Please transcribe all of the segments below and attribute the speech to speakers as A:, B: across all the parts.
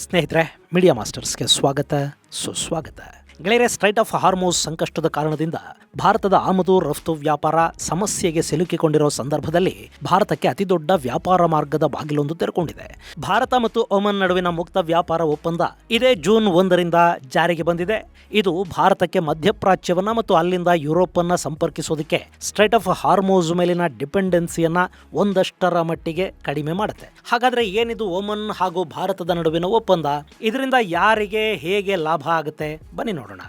A: ಸ್ನೇಹಿತರೆ, ಮೀಡಿಯಾ ಮಾಸ್ಟರ್ಸ್ಗೆ ಸ್ವಾಗತ ಸುಸ್ವಾಗತ. ಗೆಳೆಯರೆ, ಸ್ಟ್ರೈಟ್ ಆಫ್ ಹಾರ್ಮೋಸ್ ಸಂಕಷ್ಟದ ಕಾರಣದಿಂದ ಭಾರತದ ಆಮದು ರಫ್ತು ವ್ಯಾಪಾರ ಸಮಸ್ಯೆಗೆ ಸಿಲುಕಿಕೊಂಡಿರೋ ಸಂದರ್ಭದಲ್ಲಿ ಭಾರತಕ್ಕೆ ಅತಿದೊಡ್ಡ ವ್ಯಾಪಾರ ಮಾರ್ಗದ ಬಾಗಿಲೊಂದು ತೆರೆಕೊಂಡಿದೆ. ಭಾರತ ಮತ್ತು ಒಮನ್ ನಡುವಿನ ಮುಕ್ತ ವ್ಯಾಪಾರ ಒಪ್ಪಂದ ಇದೇ ಜೂನ್ 1ರಿಂದ ಜಾರಿಗೆ ಬಂದಿದೆ. ಇದು ಭಾರತಕ್ಕೆ ಮಧ್ಯಪ್ರಾಚ್ಯವನ್ನ ಮತ್ತು ಅಲ್ಲಿಂದ ಯುರೋಪನ್ನ ಸಂಪರ್ಕಿಸೋದಕ್ಕೆ ಸ್ಟ್ರೈಟ್ ಆಫ್ ಹಾರ್ಮೋಸ್ ಮೇಲಿನ ಡಿಪೆಂಡೆನ್ಸಿಯನ್ನ ಒಂದಷ್ಟರ ಮಟ್ಟಿಗೆ ಕಡಿಮೆ ಮಾಡುತ್ತೆ. ಹಾಗಾದ್ರೆ ಏನಿದು ಒಮನ್ ಹಾಗೂ ಭಾರತದ ನಡುವಿನ ಒಪ್ಪಂದ? ಇದರಿಂದ ಯಾರಿಗೆ ಹೇಗೆ ಲಾಭ ಆಗುತ್ತೆ? ಬನ್ನಿ ನೋಡೋಣ.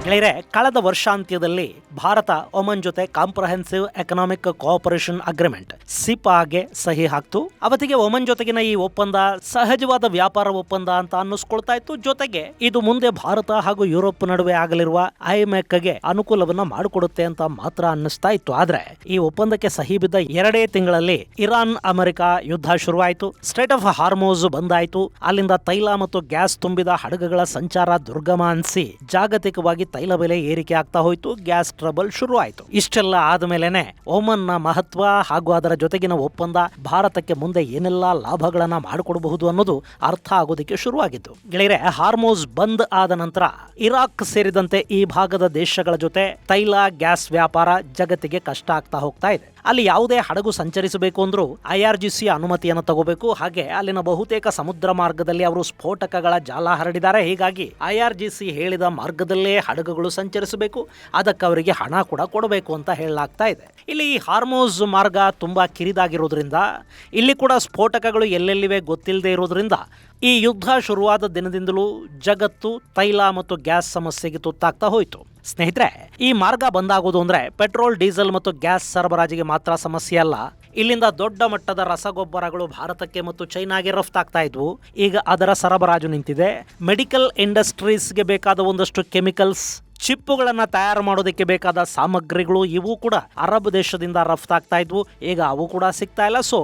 A: ಗೆಳೆಯರೆ, ಕಳೆದ ವರ್ಷಾಂತ್ಯದಲ್ಲಿ ಭಾರತ ಒಮನ್ ಜೊತೆ ಕಾಂಪ್ರಹೆನ್ಸಿವ್ ಎಕನಾಮಿಕ್ ಕೋಆಪರೇಷನ್ ಅಗ್ರಿಮೆಂಟ್ ಸಿಪಾಗೆ ಸಹಿ ಹಾಕ್ತು. ಅವತ್ತಿಗೆ ಒಮನ್ ಜೊತೆಗಿನ ಈ ಒಪ್ಪಂದ ಸಹಜವಾದ ವ್ಯಾಪಾರ ಒಪ್ಪಂದ ಅಂತ ಅನ್ನಿಸ್ಕೊಳ್ತಾ ಇತ್ತು. ಜೊತೆಗೆ ಇದು ಮುಂದೆ ಭಾರತ ಹಾಗೂ ಯುರೋಪ್ ನಡುವೆ ಆಗಲಿರುವ ಐಮೆಕ್ಗೆ ಅನುಕೂಲವನ್ನ ಮಾಡಿಕೊಡುತ್ತೆ ಅಂತ ಮಾತ್ರ ಅನ್ನಿಸ್ತಾ ಇತ್ತು. ಆದ್ರೆ ಈ ಒಪ್ಪಂದಕ್ಕೆ ಸಹಿ ಬಿದ್ದ 2 ತಿಂಗಳಲ್ಲಿ ಇರಾನ್ ಅಮೆರಿಕ ಯುದ್ಧ ಶುರುವಾಯಿತು. ಸ್ಟ್ರೈಟ್ ಆಫ್ ಹಾರ್ಮೋಸ್ ಬಂದಾಯ್ತು. ಅಲ್ಲಿಂದ ತೈಲ ಮತ್ತು ಗ್ಯಾಸ್ ತುಂಬಿದ ಹಡಗುಗಳ ಸಂಚಾರ ದುರ್ಗಮ ಅನಿಸಿ ಜಾಗತಿಕವಾಗಿ ತೈಲ ಬೆಲೆ ಏರಿಕೆ ಆಗ್ತಾ ಹೋಯ್ತು. ಗ್ಯಾಸ್ ಟ್ರಬಲ್ ಶುರು ಆಯಿತು. ಇಷ್ಟೆಲ್ಲ ಆದ್ಮೇಲೆನೆ ಒಮನ್ನ ಮಹತ್ವ ಹಾಗೂ ಅದರ ಜೊತೆಗಿನ ಒಪ್ಪಂದ ಭಾರತಕ್ಕೆ ಮುಂದೆ ಏನೆಲ್ಲಾ ಲಾಭಗಳನ್ನ ಮಾಡಿಕೊಡಬಹುದು ಅನ್ನೋದು ಅರ್ಥ ಆಗೋದಕ್ಕೆ ಶುರುವಾಗಿತ್ತು. ಗೆಳೆಯರೆ, ಹಾರ್ಮೋಸ್ ಬಂದ್ ಆದ ನಂತರ ಇರಾಕ್ ಸೇರಿದಂತೆ ಈ ಭಾಗದ ದೇಶಗಳ ಜೊತೆ ತೈಲ ಗ್ಯಾಸ್ ವ್ಯಾಪಾರ ಜಗತ್ತಿಗೆ ಕಷ್ಟ ಆಗ್ತಾ ಹೋಗ್ತಾ ಇದೆ. ಅಲ್ಲಿ ಯಾವುದೇ ಹಡಗು ಸಂಚರಿಸಬೇಕು ಅಂದ್ರೂ IRGC ಅನುಮತಿಯನ್ನು ತಗೋಬೇಕು. ಹಾಗೆ ಅಲ್ಲಿನ ಬಹುತೇಕ ಸಮುದ್ರ ಮಾರ್ಗದಲ್ಲಿ ಅವರು ಸ್ಫೋಟಕಗಳ ಜಾಲ ಹರಡಿದ್ದಾರೆ. ಹೀಗಾಗಿ IRGC ಹೇಳಿದ ಮಾರ್ಗದಲ್ಲೇ ಹಡಗುಗಳು ಸಂಚರಿಸಬೇಕು. ಅದಕ್ಕೆ ಅವರಿಗೆ ಹಣ ಕೂಡ ಕೊಡಬೇಕು ಅಂತ ಹೇಳಲಾಗ್ತಾ ಇದೆ. ಇಲ್ಲಿ ಹಾರ್ಮೋಸ್ ಮಾರ್ಗ ತುಂಬಾ ಕಿರಿದಾಗಿರೋದ್ರಿಂದ ಇಲ್ಲಿ ಕೂಡ ಸ್ಫೋಟಕಗಳು ಎಲ್ಲೆಲ್ಲಿವೆ ಗೊತ್ತಿಲ್ಲದೆ ಇರೋದ್ರಿಂದ ಈ ಯುದ್ಧ ಶುರುವಾದ ದಿನದಿಂದಲೂ ಜಗತ್ತು ತೈಲ ಮತ್ತು ಗ್ಯಾಸ್ ಸಮಸ್ಯೆಗೆ ತುತ್ತಾಗ್ತಾ ಹೋಯಿತು. ಸ್ನೇಹಿತರೆ, ಈ ಮಾರ್ಗ ಬಂದಾಗೋದು ಅಂದ್ರೆ ಪೆಟ್ರೋಲ್, ಡೀಸೆಲ್ ಮತ್ತು ಗ್ಯಾಸ್ ಸರಬರಾಜಿಗೆ ಮಾತ್ರ ಸಮಸ್ಯೆ ಅಲ್ಲ. ಇಲ್ಲಿಂದ ದೊಡ್ಡ ಮಟ್ಟದ ರಸಗೊಬ್ಬರಗಳು ಭಾರತಕ್ಕೆ ಮತ್ತು ಚೈನಾಗೆ ರಫ್ತಾಗ್ತಾ ಇದ್ವು. ಈಗ ಅದರ ಸರಬರಾಜು ನಿಂತಿದೆ. ಮೆಡಿಕಲ್ ಇಂಡಸ್ಟ್ರೀಸ್ಗೆ ಬೇಕಾದ ಒಂದಷ್ಟು ಕೆಮಿಕಲ್ಸ್, ಚಿಪ್ಪುಗಳನ್ನು ತಯಾರು ಮಾಡೋದಕ್ಕೆ ಬೇಕಾದ ಸಾಮಗ್ರಿಗಳು ಇವು ಕೂಡ ಅರಬ್ ದೇಶದಿಂದ ರಫ್ತಾಗ್ತಾ ಇದ್ವು. ಈಗ ಅವು ಕೂಡ ಸಿಗ್ತಾ ಇಲ್ಲ. ಸೊ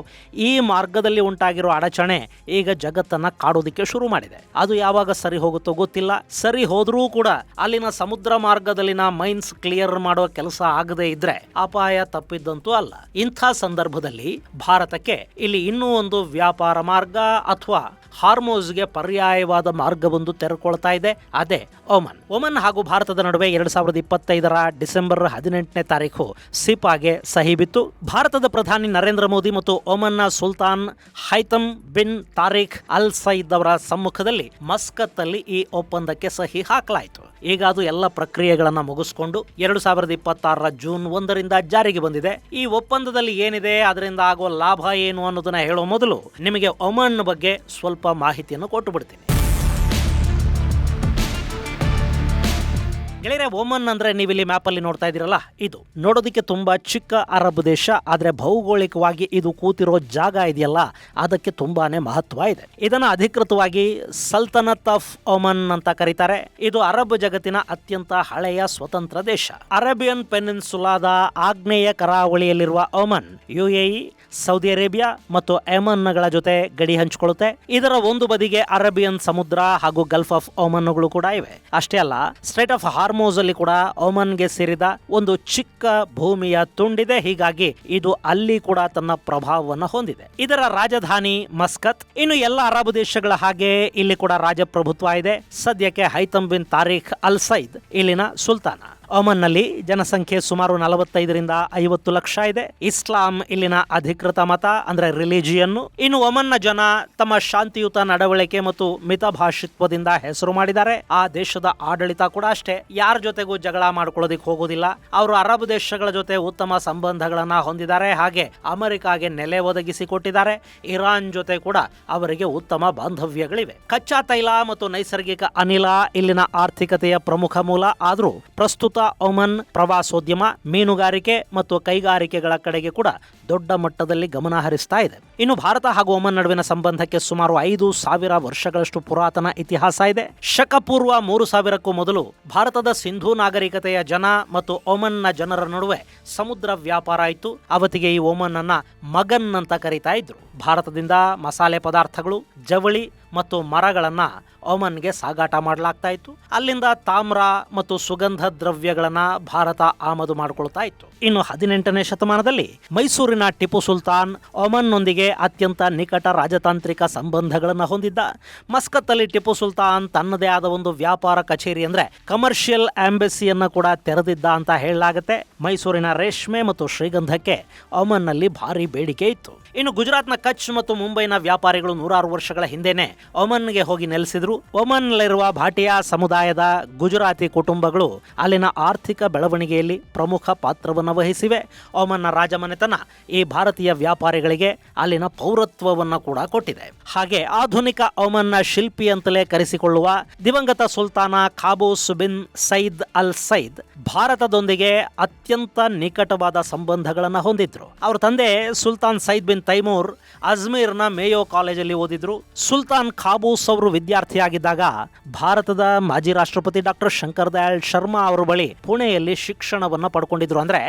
A: ಈ ಮಾರ್ಗದಲ್ಲಿ ಉಂಟಾಗಿರೋ ಅಡಚಣೆ ಈಗ ಜಗತ್ತನ್ನ ಕಾಡೋದಕ್ಕೆ ಶುರು ಮಾಡಿದೆ. ಅದು ಯಾವಾಗ ಸರಿ ಹೋಗುತ್ತೋ ಗೊತ್ತಿಲ್ಲ. ಸರಿ ಹೋದ್ರೂ ಕೂಡ ಅಲ್ಲಿನ ಸಮುದ್ರ ಮಾರ್ಗದಲ್ಲಿನ ಮೈನ್ಸ್ ಕ್ಲಿಯರ್ ಮಾಡೋ ಕೆಲಸ ಆಗದೆ ಇದ್ರೆ ಅಪಾಯ ತಪ್ಪಿದ್ದಂತೂ ಅಲ್ಲ. ಇಂಥ ಸಂದರ್ಭದಲ್ಲಿ ಭಾರತಕ್ಕೆ ಇಲ್ಲಿ ಇನ್ನೂ ಒಂದು ವ್ಯಾಪಾರ ಮಾರ್ಗ ಅಥವಾ ಹಾರ್ಮೋಸ್ಗೆ ಪರ್ಯಾಯವಾದ ಮಾರ್ಗವೊಂದು ತೆರೆಕೊಳ್ತಾ ಇದೆ. ಅದೇ ಒಮನ್ ಹಾಗೂ ಭಾರತದ ನಡುವೆ 2025ರ ಡಿಸೆಂಬರ್ 18ನೇ ತಾರೀಕು ಸಿಪಾಗೆ ಸಹಿ ಬಿತ್ತು. ಭಾರತದ ಪ್ರಧಾನಿ ನರೇಂದ್ರ ಮೋದಿ ಮತ್ತು ಒಮನ್ನ ಸುಲ್ತಾನ್ ಹೈತಮ್ ಬಿನ್ ತಾರಿಕ್ ಅಲ್ ಸೈದ್ ಅವರ ಸಮ್ಮುಖದಲ್ಲಿ ಮಸ್ಕತ್ ಅಲ್ಲಿ ಈ ಒಪ್ಪಂದಕ್ಕೆ ಸಹಿ ಹಾಕಲಾಯಿತು. ಈಗ ಅದು ಎಲ್ಲ ಪ್ರಕ್ರಿಯೆಗಳನ್ನ ಮುಗಿಸ್ಕೊಂಡು 2026ರ ಜೂನ್ 1ರಿಂದ ಜಾರಿಗೆ ಬಂದಿದೆ. ಈ ಒಪ್ಪಂದದಲ್ಲಿ ಏನಿದೆ, ಅದರಿಂದ ಆಗುವ ಲಾಭ ಏನು ಅನ್ನೋದನ್ನ ಹೇಳೋ ಮೊದಲು ನಿಮಗೆ ಒಮನ್ ಬಗ್ಗೆ ಸ್ವಲ್ಪ ಮಾಹಿತಿಯನ್ನು ಕೊಟ್ಟು ಬಿಡ್ತೀನಿ. ಗೆಳೆಯರೆ, ಒಮನ್ ಅಂದ್ರೆ ನೀವಿಲ್ಲಿ ಮ್ಯಾಪಲ್ಲಿ ನೋಡ್ತಾ ಇದ್ದೀರಲ್ಲ, ಇದು ನೋಡೋದಕ್ಕೆ ತುಂಬಾ ಚಿಕ್ಕ ಅರಬ್ ದೇಶ. ಆದ್ರೆ ಭೌಗೋಳಿಕವಾಗಿ ಇದು ಕೂತಿರೋ ಜಾಗ ಇದೆಯಲ್ಲ, ಅದಕ್ಕೆ ತುಂಬಾನೇ ಮಹತ್ವ ಇದೆ. ಇದನ್ನ ಅಧಿಕೃತವಾಗಿ ಸಲ್ತನತ್ ಆಫ್ ಒಮನ್ ಅಂತ ಕರೀತಾರೆ. ಇದು ಅರಬ್ ಜಗತ್ತಿನ ಅತ್ಯಂತ ಹಳೆಯ ಸ್ವತಂತ್ರ ದೇಶ. ಅರೇಬಿಯನ್ ಪೆನಿನ್ಸುಲಾದ ಆಗ್ನೇಯ ಕರಾವಳಿಯಲ್ಲಿರುವ ಒಮನ್ UAE, ಸೌದಿ ಅರೇಬಿಯಾ ಮತ್ತು ಯೆಮನ್ಗಳ ಜೊತೆ ಗಡಿ ಹಂಚಿಕೊಳ್ಳುತ್ತೆ. ಇದರ ಒಂದು ಬದಿಗೆ ಅರೇಬಿಯನ್ ಸಮುದ್ರ ಹಾಗೂ ಗಲ್ಫ್ ಆಫ್ ಒಮನ್ಗಳು ಕೂಡ ಇವೆ. ಅಷ್ಟೇ ಅಲ್ಲ, ಸ್ಟ್ರೈಟ್ ಆಫ್ ಹಾರ್ಮೋಸ್ ಅಲ್ಲಿ ಕೂಡ ಒಮನ್ಗೆ ಸೇರಿದ ಒಂದು ಚಿಕ್ಕ ಭೂಮಿಯ ತುಂಡಿದೆ. ಹೀಗಾಗಿ ಇದು ಅಲ್ಲಿ ಕೂಡ ತನ್ನ ಪ್ರಭಾವವನ್ನು ಹೊಂದಿದೆ. ಇದರ ರಾಜಧಾನಿ ಮಸ್ಕತ್. ಇನ್ನು ಎಲ್ಲ ಅರಬ್ ದೇಶಗಳ ಹಾಗೆ ಇಲ್ಲಿ ಕೂಡ ರಾಜಪ್ರಭುತ್ವ ಇದೆ. ಸದ್ಯಕ್ಕೆ ಹೈತಮ್ ಬಿನ್ ತಾರಿಕ್ ಅಲ್ ಸೈದ್ ಇಲ್ಲಿನ ಸುಲ್ತಾನ. ಒಮನ್ ನಲ್ಲಿ ಜನಸಂಖ್ಯೆ ಸುಮಾರು 45ರಿಂದ 50 ಲಕ್ಷ ಇದೆ. ಇಸ್ಲಾಂ ಇಲ್ಲಿನ ಅಧಿಕೃತ ಮತ, ಅಂದ್ರೆ ರಿಲಿಜಿಯನ್. ಇನ್ನು ಒಮನ್ನ ಜನ ತಮ್ಮ ಶಾಂತಿಯುತ ನಡವಳಿಕೆ ಮತ್ತು ಮಿತಭಾಷಿತ್ವದಿಂದ ಹೆಸರು ಮಾಡಿದ್ದಾರೆ. ಆ ದೇಶದ ಆಡಳಿತ ಕೂಡ ಅಷ್ಟೇ, ಯಾರ ಜೊತೆಗೂ ಜಗಳ ಮಾಡ್ಕೊಳ್ಳೋದಿಕ್ ಹೋಗೋದಿಲ್ಲ. ಅವರು ಅರಬ್ ದೇಶಗಳ ಜೊತೆ ಉತ್ತಮ ಸಂಬಂಧಗಳನ್ನ ಹೊಂದಿದ್ದಾರೆ. ಹಾಗೆ ಅಮೆರಿಕಾಗೆ ನೆಲೆ ಒದಗಿಸಿಕೊಟ್ಟಿದ್ದಾರೆ. ಇರಾನ್ ಜೊತೆ ಕೂಡ ಅವರಿಗೆ ಉತ್ತಮ ಬಾಂಧವ್ಯಗಳಿವೆ. ಕಚ್ಚಾ ತೈಲ ಮತ್ತು ನೈಸರ್ಗಿಕ ಅನಿಲ ಇಲ್ಲಿನ ಆರ್ಥಿಕತೆಯ ಪ್ರಮುಖ ಮೂಲ. ಆದ್ರೂ ಪ್ರಸ್ತುತ ಒಮನ್ ಪ್ರವಾಸೋದ್ಯಮ, ಮೀನುಗಾರಿಕೆ ಮತ್ತು ಕೈಗಾರಿಕೆಗಳ ಕಡೆಗೆ ಕೂಡ ದೊಡ್ಡ ಮಟ್ಟದಲ್ಲಿ ಗಮನ ಹರಿಸ್ತಾ ಇದೆ. ಇನ್ನು ಭಾರತ ಹಾಗೂ ಒಮನ್ ನಡುವಿನ ಸಂಬಂಧಕ್ಕೆ ಸುಮಾರು 5,000 ವರ್ಷಗಳಷ್ಟು ಪುರಾತನ ಇತಿಹಾಸ ಇದೆ. ಶಕಪೂರ್ವ 3000ಕ್ಕೂ ಮೊದಲು ಭಾರತದ ಸಿಂಧೂ ನಾಗರಿಕತೆಯ ಜನ ಮತ್ತು ಒಮನ್ನ ಜನರ ನಡುವೆ ಸಮುದ್ರ ವ್ಯಾಪಾರ ಆಯಿತು. ಅವತ್ತಿಗೆ ಈ ಒಮನ್ ಅನ್ನ ಮಗನ್ ಅಂತ ಕರೀತಾ ಇದ್ರು. ಭಾರತದಿಂದ ಮಸಾಲೆ ಪದಾರ್ಥಗಳು, ಜವಳಿ ಮತ್ತು ಮರಗಳನ್ನ ಒಮನ್ಗೆ ಸಾಗಾಟ ಮಾಡಲಾಗ್ತಾ ಇತ್ತು. ಅಲ್ಲಿಂದ ತಾಮ್ರ ಮತ್ತು ಸುಗಂಧ ದ್ರವ್ಯಗಳನ್ನ ಭಾರತ ಆಮದು ಮಾಡಿಕೊಳ್ತಾ ಇತ್ತು. ಇನ್ನು 18ನೇ ಶತಮಾನದಲ್ಲಿ ಮೈಸೂರಿನ ಟಿಪ್ಪು ಸುಲ್ತಾನ್ ಒಮನ್ನೊಂದಿಗೆ ಅತ್ಯಂತ ನಿಕಟ ರಾಜತಾಂತ್ರಿಕ ಸಂಬಂಧಗಳನ್ನು ಹೊಂದಿದ್ದ. ಮಸ್ಕತ್ತಲ್ಲಿ ಟಿಪ್ಪು ಸುಲ್ತಾನ್ ತನ್ನದೇ ಆದ ಒಂದು ವ್ಯಾಪಾರ ಕಚೇರಿ ಅಂದ್ರೆ ಕಮರ್ಷಿಯಲ್ ಆಂಬೆಸಿಯನ್ನ ಕೂಡ ತೆರೆದಿದ್ದ ಅಂತ ಹೇಳಲಾಗುತ್ತೆ. ಮೈಸೂರಿನ ರೇಷ್ಮೆ ಮತ್ತು ಶ್ರೀಗಂಧಕ್ಕೆ ಒಮನ್ನಲ್ಲಿ ಭಾರಿ ಬೇಡಿಕೆ ಇತ್ತು. ಇನ್ನು ಗುಜರಾತ್ನ ಕಚ್ ಮತ್ತು ಮುಂಬೈನ ವ್ಯಾಪಾರಿಗಳು 100 ವರ್ಷಗಳ ಹಿಂದೆನೆ ಒಮನ್ಗೆ ಹೋಗಿ ನೆಲೆಸಿದ್ರು. ಒಮನ್ನಲ್ಲಿರುವ ಭಾಟಿಯಾ ಸಮುದಾಯದ ಗುಜರಾತಿ ಕುಟುಂಬಗಳು ಅಲ್ಲಿನ ಆರ್ಥಿಕ ಬೆಳವಣಿಗೆಯಲ್ಲಿ ಪ್ರಮುಖ ಪಾತ್ರವನ್ನು ವಹಿಸಿವೆ. ಒಮನ್ನ ರಾಜಮನೆತನ ಈ ಭಾರತೀಯ ವ್ಯಾಪಾರಿಗಳಿಗೆ ಅಲ್ಲಿನ ಪೌರತ್ವವನ್ನು ಕೂಡ ಕೊಟ್ಟಿದೆ. ಹಾಗೆ ಆಧುನಿಕ ಒಮನ್ನ ಶಿಲ್ಪಿ ಅಂತಲೇ ಕರೆಸಿಕೊಳ್ಳುವ ದಿವಂಗತ Sultan Qaboos bin Said al Said ಭಾರತದೊಂದಿಗೆ ಅತ್ಯಂತ ನಿಕಟವಾದ ಸಂಬಂಧಗಳನ್ನು ಹೊಂದಿದ್ರು. ಅವರ ತಂದೆ ಸುಲ್ತಾನ್ ಸೈದ್ ಬಿನ್ ತೈಮೂರ್ ಅಜ್ಮೀರ್ನ ಮೇಯೋ ಕಾಲೇಜಲ್ಲಿ ಓದಿದ್ರು. ಸುಲ್ತಾನ್ ಖಾಬೂಸ್ ಅವರು ವಿದ್ಯಾರ್ಥಿಯಾಗಿದ್ದಾಗ ಭಾರತದ ಮಾಜಿ ರಾಷ್ಟ್ರಪತಿ ಡಾಕ್ಟರ್ ಶಂಕರ್ ದಯಾಳ್ ಶರ್ಮಾ ಅವರ ಬಳಿ ಪುಣೆಯಲ್ಲಿ ಶಿಕ್ಷಣವನ್ನ ಪಡ್ಕೊಂಡಿದ್ರು. ಅಂದ್ರೆ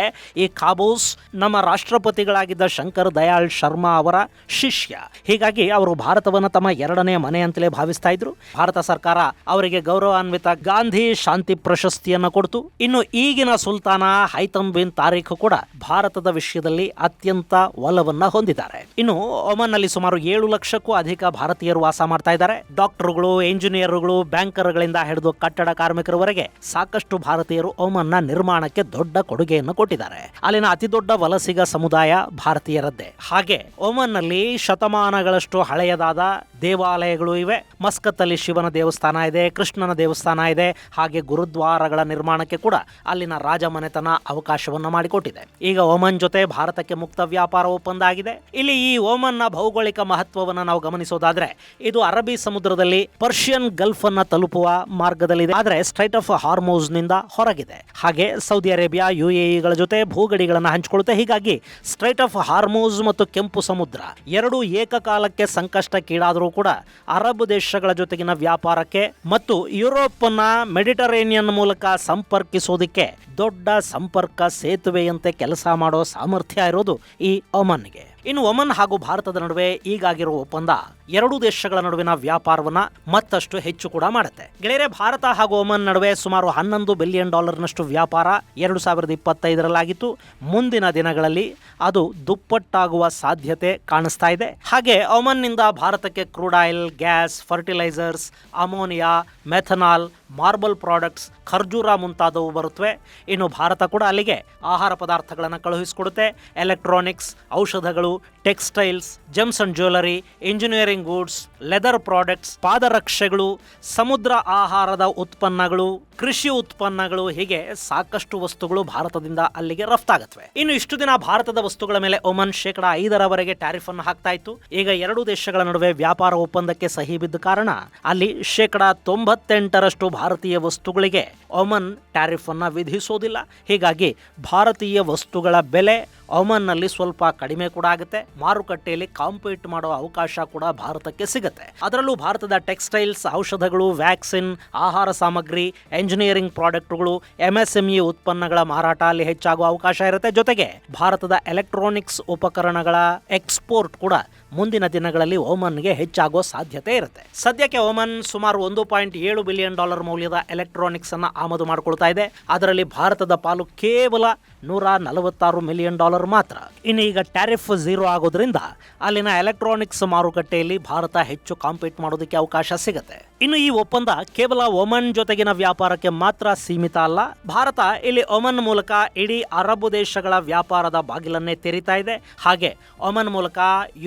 A: ಈ ಖಾಬೂಸ್ ನಮ್ಮ ರಾಷ್ಟ್ರಪತಿಗಳಾಗಿದ್ದ ಶಂಕರ್ ದಯಾಳ್ ಶರ್ಮಾ ಅವರ ಶಿಷ್ಯ. ಹೀಗಾಗಿ ಅವರು ಭಾರತವನ್ನ ತಮ್ಮ 2ನೇ ಮನೆ ಅಂತಲೇ ಭಾವಿಸ್ತಾ ಇದ್ರು. ಭಾರತ ಸರ್ಕಾರ ಅವರಿಗೆ ಗೌರವಾನ್ವಿತ ಗಾಂಧಿ ಶಾಂತಿ ಪ್ರಶಸ್ತಿಯನ್ನ ಕೊಡ್ತು. ಇನ್ನು ಈಗಿನ ಸುಲ್ತಾನ ಹೈತಮ್ ಬಿನ್ ತಾರಿಖ್ ಕೂಡ ಭಾರತದ ವಿಷಯದಲ್ಲಿ ಅತ್ಯಂತ ಒಲವನ್ನ ಹೊಂದಿದ್ದಾರೆ. ಇನ್ನು ಒಮನ್ ನಲ್ಲಿ ಸುಮಾರು 7 ಲಕ್ಷಕ್ಕೂ ಅಧಿಕ ಭಾರತೀಯರು ವಾಸ ಮಾಡ್ತಾ ಇದ್ದಾರೆ. ಡಾಕ್ಟರ್ಗಳು, ಇಂಜಿನಿಯರ್ಗಳು, ಬ್ಯಾಂಕರ್ಗಳಿಂದ ಹಿಡಿದು ಕಟ್ಟಡ ಕಾರ್ಮಿಕರವರೆಗೆ ಸಾಕಷ್ಟು ಭಾರತೀಯರು ಒಮನ್ನ ನಿರ್ಮಾಣಕ್ಕೆ ದೊಡ್ಡ ಕೊಡುಗೆಯನ್ನು ಕೊಟ್ಟಿದ್ದಾರೆ. ಅಲ್ಲಿನ ಅತಿ ದೊಡ್ಡ ವಲಸಿಗ ಸಮುದಾಯ ಭಾರತೀಯರದ್ದೇ. ಹಾಗೆ ಒಮನ್ ನಲ್ಲಿ ಶತಮಾನಗಳಷ್ಟು ಹಳೆಯದಾದ ದೇವಾಲಯಗಳು ಇವೆ. ಮಸ್ಕತ್ ಅಲ್ಲಿ ಶಿವನ ದೇವಸ್ಥಾನ ಇದೆ, ಕೃಷ್ಣನ ದೇವಸ್ಥಾನ ಇದೆ. ಹಾಗೆ ಗುರುದ್ವಾರಗಳ ನಿರ್ಮಾಣಕ್ಕೆ ಕೂಡ ಅಲ್ಲಿನ ರಾಜಮನೆತನ ಅವಕಾಶವನ್ನ ಮಾಡಿಕೊಟ್ಟಿದೆ. ಈಗ ಒಮನ್ ಜೊತೆ ಭಾರತಕ್ಕೆ ಮುಕ್ತ ವ್ಯಾಪಾರ ಒಪ್ಪಂದ ಆಗಿದೆ. ಇಲ್ಲಿ ಈ ಒಮನ್ನ ಭೌಗೋಳಿಕ ಮಹತ್ವವನ್ನು ನಾವು ಗಮನಿಸೋದಾದ್ರೆ ಇದು ಅರಬ್ಬಿ ಸಮುದ್ರದಲ್ಲಿ ಪರ್ಷಿಯನ್ ಗಲ್ಫ್ ಅನ್ನ ತಲುಪುವ ಮಾರ್ಗದಲ್ಲಿದೆ. ಆದ್ರೆ ಸ್ಟ್ರೈಟ್ ಆಫ್ ಹಾರ್ಮೋಸ್ ನಿಂದ ಹೊರಗಿದೆ. ಹಾಗೆ ಸೌದಿ ಅರೇಬಿಯಾ, ಯುಎಇಗಳ ಜೊತೆ ಭೂಗಡಿಗಳನ್ನು ಹಂಚಿಕೊಳ್ಳುತ್ತೆ. ಹೀಗಾಗಿ ಸ್ಟ್ರೈಟ್ ಆಫ್ ಹಾರ್ಮೋಸ್ ಮತ್ತು ಕೆಂಪು ಸಮುದ್ರ ಎರಡೂ ಏಕಕಾಲಕ್ಕೆ ಸಂಕಷ್ಟಕ್ಕೀಡಾದರೂ ಕೂಡ ಅರಬ್ ದೇಶಗಳ ಜೊತೆಗಿನ ವ್ಯಾಪಾರಕ್ಕೆ ಮತ್ತು ಯುರೋಪ್ ಅನ್ನ ಮೆಡಿಟರೇನಿಯನ್ ಮೂಲಕ ಸಂಪರ್ಕಿಸೋದಕ್ಕೆ ದೊಡ್ಡ ಸಂಪರ್ಕ ಸೇತುವೆಯಂತೆ ಕೆಲಸ ಮಾಡೋ ಸಾಮರ್ಥ್ಯ ಇರೋದು ಈ ಒಮನ್ಗೆ. ಇನ್ನು ಒಮನ್ ಹಾಗೂ ಭಾರತದ ನಡುವೆ ಈಗಾಗಿರುವ ಒಪ್ಪಂದ ಎರಡೂ ದೇಶಗಳ ನಡುವಿನ ವ್ಯಾಪಾರವನ್ನ ಮತ್ತಷ್ಟು ಹೆಚ್ಚು ಕೂಡ ಮಾಡುತ್ತೆ. ಗೆಳೆಯರೆ, ಭಾರತ ಹಾಗೂ ಒಮನ್ ನಡುವೆ ಸುಮಾರು $11 ಬಿಲಿಯನ್ ನಷ್ಟು ವ್ಯಾಪಾರ 2025ರಲ್ಲಾಗಿತ್ತು. ಮುಂದಿನ ದಿನಗಳಲ್ಲಿ ಅದು ದುಪ್ಪಟ್ಟಾಗುವ ಸಾಧ್ಯತೆ ಕಾಣಿಸ್ತಾ ಇದೆ. ಹಾಗೆ ಒಮನ್ನಿಂದ ಭಾರತಕ್ಕೆ crude oil, gas, fertilizers, ammonia, methanol, marble products, ಖರ್ಜೂರ ಮುಂತಾದವು ಬರುತ್ತವೆ. ಇನ್ನು ಭಾರತ ಕೂಡ ಅಲ್ಲಿಗೆ ಆಹಾರ ಪದಾರ್ಥಗಳನ್ನು ಕಳುಹಿಸಿಕೊಡುತ್ತೆ. ಎಲೆಕ್ಟ್ರಾನಿಕ್ಸ್, ಔಷಧಗಳು, textiles, gems and jewellery, engineering goods, leather products, ಪಾದರಕ್ಷೆಗಳು, ಸಮುದ್ರ ಆಹಾರದ ಉತ್ಪನ್ನಗಳು, ಕೃಷಿ ಉತ್ಪನ್ನಗಳು, ಹೀಗೆ ಸಾಕಷ್ಟು ವಸ್ತುಗಳು ಭಾರತದಿಂದ ಅಲ್ಲಿಗೆ ರಫ್ತಾಗತ್ವೆ. ಇನ್ನು ಇಷ್ಟು ದಿನ ಭಾರತದ ವಸ್ತುಗಳ ಮೇಲೆ ಒಮನ್ 5% ಟ್ಯಾರಿಫ್ ಅನ್ನು ಹಾಕ್ತಾ ಇತ್ತು. ಈಗ ಎರಡೂ ದೇಶಗಳ ನಡುವೆ ವ್ಯಾಪಾರ ಒಪ್ಪಂದಕ್ಕೆ ಸಹಿ ಬಿದ್ದ ಕಾರಣ ಅಲ್ಲಿ 98% ಭಾರತೀಯ ವಸ್ತುಗಳಿಗೆ ಒಮನ್ ಟ್ಯಾರಿಫ್ ಅನ್ನ ವಿಧಿಸೋದಿಲ್ಲ. ಹೀಗಾಗಿ ಭಾರತೀಯ ವಸ್ತುಗಳ ಬೆಲೆ ಒಮನ್ ನಲ್ಲಿ ಸ್ವಲ್ಪ ಕಡಿಮೆ ಕೂಡ ಆಗುತ್ತೆ. ಮಾರುಕಟ್ಟೆಯಲ್ಲಿ ಕಾಂಪೀಟ್ ಮಾಡೋ ಅವಕಾಶ ಕೂಡ ಭಾರತಕ್ಕೆ ಸಿಗುತ್ತೆ. ಅದರಲ್ಲೂ ಭಾರತದ ಟೆಕ್ಸ್ಟೈಲ್ಸ್, ಔಷಧಗಳು, ವ್ಯಾಕ್ಸಿನ್, ಆಹಾರ ಸಾಮಗ್ರಿ, ಎಂಜಿನಿಯರಿಂಗ್ ಪ್ರಾಡಕ್ಟ್ಗಳು, ಎಂಎಸ್ಎಂಇ ಉತ್ಪನ್ನಗಳ ಮಾರಾಟ ಅಲ್ಲಿ ಹೆಚ್ಚಾಗುವ ಅವಕಾಶ ಇರುತ್ತೆ. ಜೊತೆಗೆ ಭಾರತದ ಎಲೆಕ್ಟ್ರಾನಿಕ್ಸ್ ಉಪಕರಣಗಳ ಎಕ್ಸ್ಪೋರ್ಟ್ ಕೂಡ ಮುಂದಿನ ದಿನಗಳಲ್ಲಿ ಒಮನ್ಗೆ ಹೆಚ್ಚಾಗೋ ಸಾಧ್ಯತೆ ಇರುತ್ತೆ. ಸದ್ಯಕ್ಕೆ ಒಮನ್ ಸುಮಾರು $1.7 ಬಿಲಿಯನ್ ಮೌಲ್ಯದ ಎಲೆಕ್ಟ್ರಾನಿಕ್ಸ್ ಅನ್ನ ಆಮದು ಮಾಡಿಕೊಳ್ತಾ ಇದೆ. ಅದರಲ್ಲಿ ಭಾರತದ ಪಾಲು ಕೇವಲ $146 ಮಿಲಿಯನ್ ಮಾತ್ರ. ಇನ್ನು ಈಗ ಟ್ಯಾರಿಫ್ 0 ಆಗೋದ್ರಿಂದ ಅಲ್ಲಿನ ಎಲೆಕ್ಟ್ರಾನಿಕ್ಸ್ ಮಾರುಕಟ್ಟೆಯಲ್ಲಿ ಭಾರತ ಹೆಚ್ಚು ಕಾಂಪೀಟ್ ಮಾಡೋದಕ್ಕೆ ಅವಕಾಶ ಸಿಗುತ್ತೆ. ಇನ್ನು ಈ ಒಪ್ಪಂದ ಕೇವಲ ಒಮನ್ ಜೊತೆಗಿನ ವ್ಯಾಪಾರಕ್ಕೆ ಮಾತ್ರ ಸೀಮಿತ ಅಲ್ಲ. ಭಾರತ ಇಲ್ಲಿ ಒಮನ್ ಮೂಲಕ ಇಡೀ ಅರಬ್ ದೇಶಗಳ ವ್ಯಾಪಾರದ ಬಾಗಿಲನ್ನೇ ತೆರೀತಾ ಇದೆ. ಹಾಗೆ ಒಮನ್ ಮೂಲಕ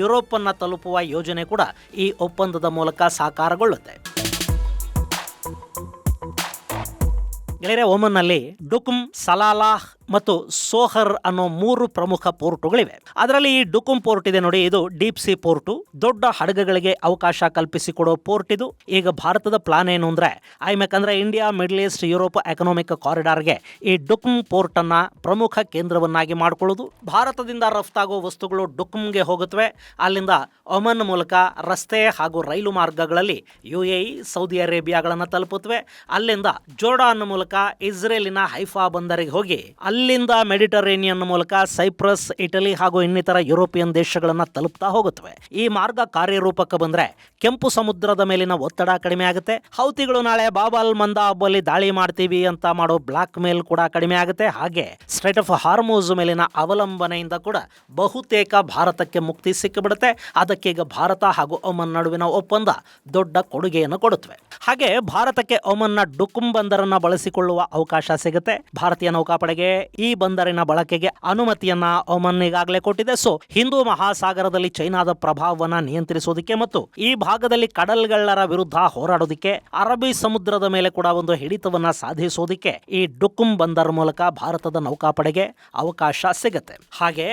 A: ಯುರೋಪ್ ಅನ್ನ ತಲುಪುವ ಯೋಜನೆ ಕೂಡ ಈ ಒಪ್ಪಂದದ ಮೂಲಕ ಸಾಕಾರಗೊಳ್ಳುತ್ತೆ. ಗೆಳೆಯರೆ, ಒಮನ್ನಲ್ಲಿ ಡುಕುಮ್, ಸಲಾಲಾಹ್ ಮತ್ತು ಸೋಹರ್ ಅನ್ನೋ 3 ಪ್ರಮುಖ ಪೋರ್ಟುಗಳಿವೆ. ಅದರಲ್ಲಿ ಈ ಡುಕುಮ್ ಪೋರ್ಟ್ ಇದೆ ನೋಡಿ, ಇದು ಡೀಪ್ ಸಿ ಪೋರ್ಟು. ದೊಡ್ಡ ಹಡಗುಗಳಿಗೆ ಅವಕಾಶ ಕಲ್ಪಿಸಿಕೊಡೋ ಪೋರ್ಟ್ ಇದು. ಈಗ ಭಾರತದ ಪ್ಲಾನ್ ಏನು ಅಂದ್ರೆ ಐಮೆಕ್ ಅಂದ್ರೆ India Middle East Europe economic ಕಾರಿಡಾರ್ಗೆ ಈ ಡುಕುಮ್ ಪೋರ್ಟ್ ಅನ್ನ ಪ್ರಮುಖ ಕೇಂದ್ರವನ್ನಾಗಿ ಮಾಡಿಕೊಳ್ಳುವುದು. ಭಾರತದಿಂದ ರಫ್ತಾಗೋ ವಸ್ತುಗಳು ಡುಕುಮ್ಗೆ ಹೋಗುತ್ತವೆ. ಅಲ್ಲಿಂದ ಒಮನ್ ಮೂಲಕ ರಸ್ತೆ ಹಾಗೂ ರೈಲು ಮಾರ್ಗಗಳಲ್ಲಿ ಯುಎಇ, ಸೌದಿ ಅರೇಬಿಯಾಗಳನ್ನು ತಲುಪುತ್ತವೆ. ಅಲ್ಲಿಂದ ಜೋರ್ಡಾನ್ ಮೂಲಕ ಇಸ್ರೇಲಿನ ಹೈಫಾ ಬಂದರಿಗೆ ಹೋಗಿ ಅಲ್ಲಿ ಅಲ್ಲಿಂದ ಮೆಡಿಟರೇನಿಯನ್ ಮೂಲಕ ಸೈಪ್ರಸ್, ಇಟಲಿ ಹಾಗೂ ಇನ್ನಿತರ ಯುರೋಪಿಯನ್ ದೇಶಗಳನ್ನು ತಲುಪ್ತಾ ಹೋಗುತ್ತವೆ. ಈ ಮಾರ್ಗ ಕಾರ್ಯರೂಪಕ್ಕೆ ಬಂದ್ರೆ ಕೆಂಪು ಸಮುದ್ರದ ಮೇಲಿನ ಒತ್ತಡ ಕಡಿಮೆ ಆಗುತ್ತೆ. ಹೌತಿಗಳು ನಾಳೆ ಬಾಬ್ ಅಲ್ ಮಂದಾಬ್ ಅಲ್ಲಿ ದಾಳಿ ಮಾಡ್ತೀವಿ ಅಂತ ಮಾಡೋ ಬ್ಲಾಕ್ ಮೇಲ್ ಕೂಡ ಕಡಿಮೆ ಆಗುತ್ತೆ. ಹಾಗೆ ಸ್ಟ್ರೈಟ್ ಆಫ್ ಹಾರ್ಮುಜ್ ಮೇಲಿನ ಅವಲಂಬನೆಯಿಂದ ಕೂಡ ಬಹುತೇಕ ಭಾರತಕ್ಕೆ ಮುಕ್ತಿ ಸಿಕ್ಕಿಬಿಡುತ್ತೆ. ಅದಕ್ಕೆ ಈಗ ಭಾರತ ಹಾಗೂ ಒಮನ್ ನಡುವಿನ ಒಪ್ಪಂದ ದೊಡ್ಡ ಕೊಡುಗೆಯನ್ನು ಕೊಡುತ್ತವೆ. ಹಾಗೆ ಭಾರತಕ್ಕೆ ಒಮನ್ನ ಡುಕುಂ ಬಂದರನ್ನ ಬಳಸಿಕೊಳ್ಳುವ ಅವಕಾಶ ಸಿಗುತ್ತೆ. ಭಾರತೀಯ ನೌಕಾಪಡೆಗೆ ಈ ಬಂದರಿನ ಬಳಕೆಗೆ ಅನುಮತಿಯನ್ನ ಒಮನ್ ಈಗಾಗಲೇ ಕೊಟ್ಟಿದೆ. ಸೊ ಹಿಂದೂ ಮಹಾಸಾಗರದಲ್ಲಿ ಚೈನಾದ ಪ್ರಭಾವವನ್ನು ನಿಯಂತ್ರಿಸೋದಕ್ಕೆ ಮತ್ತು ಈ ಭಾಗದಲ್ಲಿ ಕಡಲ್ಗಳ್ಳರ ವಿರುದ್ಧ ಹೋರಾಡೋದಕ್ಕೆ, ಅರಬ್ಬಿ ಸಮುದ್ರದ ಮೇಲೆ ಕೂಡ ಒಂದು ಹಿಡಿತವನ್ನ ಸಾಧಿಸೋದಕ್ಕೆ ಈ ಡುಕುಂ ಬಂದರ್ ಮೂಲಕ ಭಾರತದ ನೌಕಾಪಡೆಗೆ ಅವಕಾಶ ಸಿಗುತ್ತೆ. ಹಾಗೆ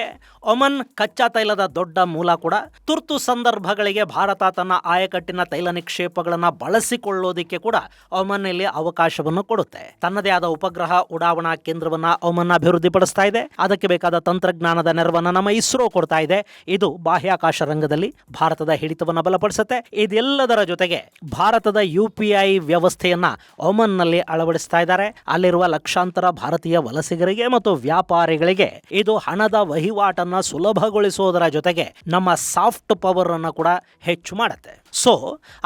A: ಒಮನ್ ಕಚ್ಚಾ ತೈಲದ ದೊಡ್ಡ ಮೂಲ ಕೂಡ. ತುರ್ತು ಸಂದರ್ಭಗಳಿಗೆ ಭಾರತ ತನ್ನ ಆಯಕಟ್ಟಿನ ತೈಲ ನಿಕ್ಷೇಪಗಳನ್ನ ಬಳಸಿಕೊಳ್ಳೋದಕ್ಕೆ ಕೂಡ ಒಮನ್ ಇಲ್ಲಿ ಅವಕಾಶವನ್ನು ಕೊಡುತ್ತೆ. ತನ್ನದೇ ಆದ ಉಪಗ್ರಹ ಉಡಾವಣಾ ಕೇಂದ್ರವನ್ನ ಒಮನ್ ಅಭಿವೃದ್ಧಿಪಡಿಸ್ತಾ ಇದೆ. ಅದಕ್ಕೆ ಬೇಕಾದ ತಂತ್ರಜ್ಞಾನದ ನೆರವನ್ನ ನಮ್ಮ ಇಸ್ರೋ ಕೊಡ್ತಾ ಇದೆ. ಇದು ಬಾಹ್ಯಾಕಾಶ ರಂಗದಲ್ಲಿ ಭಾರತದ ಹಿಡಿತವನ್ನು ಬಲಪಡಿಸುತ್ತೆ. ಇದೆಲ್ಲದರ ಜೊತೆಗೆ ಭಾರತದ UPI ವ್ಯವಸ್ಥೆಯನ್ನ ಒಮನ್ ನಲ್ಲಿ ಅಳವಡಿಸ್ತಾ ಇದ್ದಾರೆ. ಅಲ್ಲಿರುವ ಲಕ್ಷಾಂತರ ಭಾರತೀಯ ವಲಸಿಗರಿಗೆ ಮತ್ತು ವ್ಯಾಪಾರಿಗಳಿಗೆ ಇದು ಹಣದ ವಹಿವಾಟನ್ನ ಸುಲಭಗೊಳಿಸುವುದರ ಜೊತೆಗೆ ನಮ್ಮ ಸಾಫ್ಟ್ ಪವರ್ ಅನ್ನು ಕೂಡ ಹೆಚ್ಚು ಮಾಡುತ್ತೆ. ಸೊ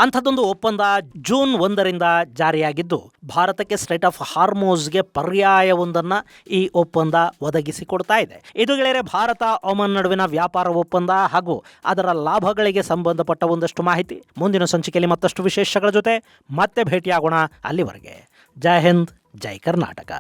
A: ಅಂಥದ್ದೊಂದು ಒಪ್ಪಂದ ಜೂನ್ 1ರಿಂದ ಜಾರಿಯಾಗಿದ್ದು ಭಾರತಕ್ಕೆ ಸ್ಟ್ರೈಟ್ ಆಫ್ ಹಾರ್ಮೋಸ್ಗೆ ಪರ್ಯಾಯವೊಂದನ್ನು ಈ ಒಪ್ಪಂದ ಒದಗಿಸಿಕೊಡ್ತಾ ಇದೆ. ಇದು ಗೆಳೆಯರೆ ಭಾರತ ಒಮನ್ ನಡುವಿನ ವ್ಯಾಪಾರ ಒಪ್ಪಂದ ಹಾಗೂ ಅದರ ಲಾಭಗಳಿಗೆ ಸಂಬಂಧಪಟ್ಟ ಒಂದಷ್ಟು ಮಾಹಿತಿ. ಮುಂದಿನ ಸಂಚಿಕೆಯಲ್ಲಿ ಮತ್ತಷ್ಟು ವಿಶೇಷಗಳ ಜೊತೆ ಮತ್ತೆ ಭೇಟಿಯಾಗೋಣ. ಅಲ್ಲಿವರೆಗೆ ಜೈ ಹಿಂದ್, ಜೈ ಕರ್ನಾಟಕ.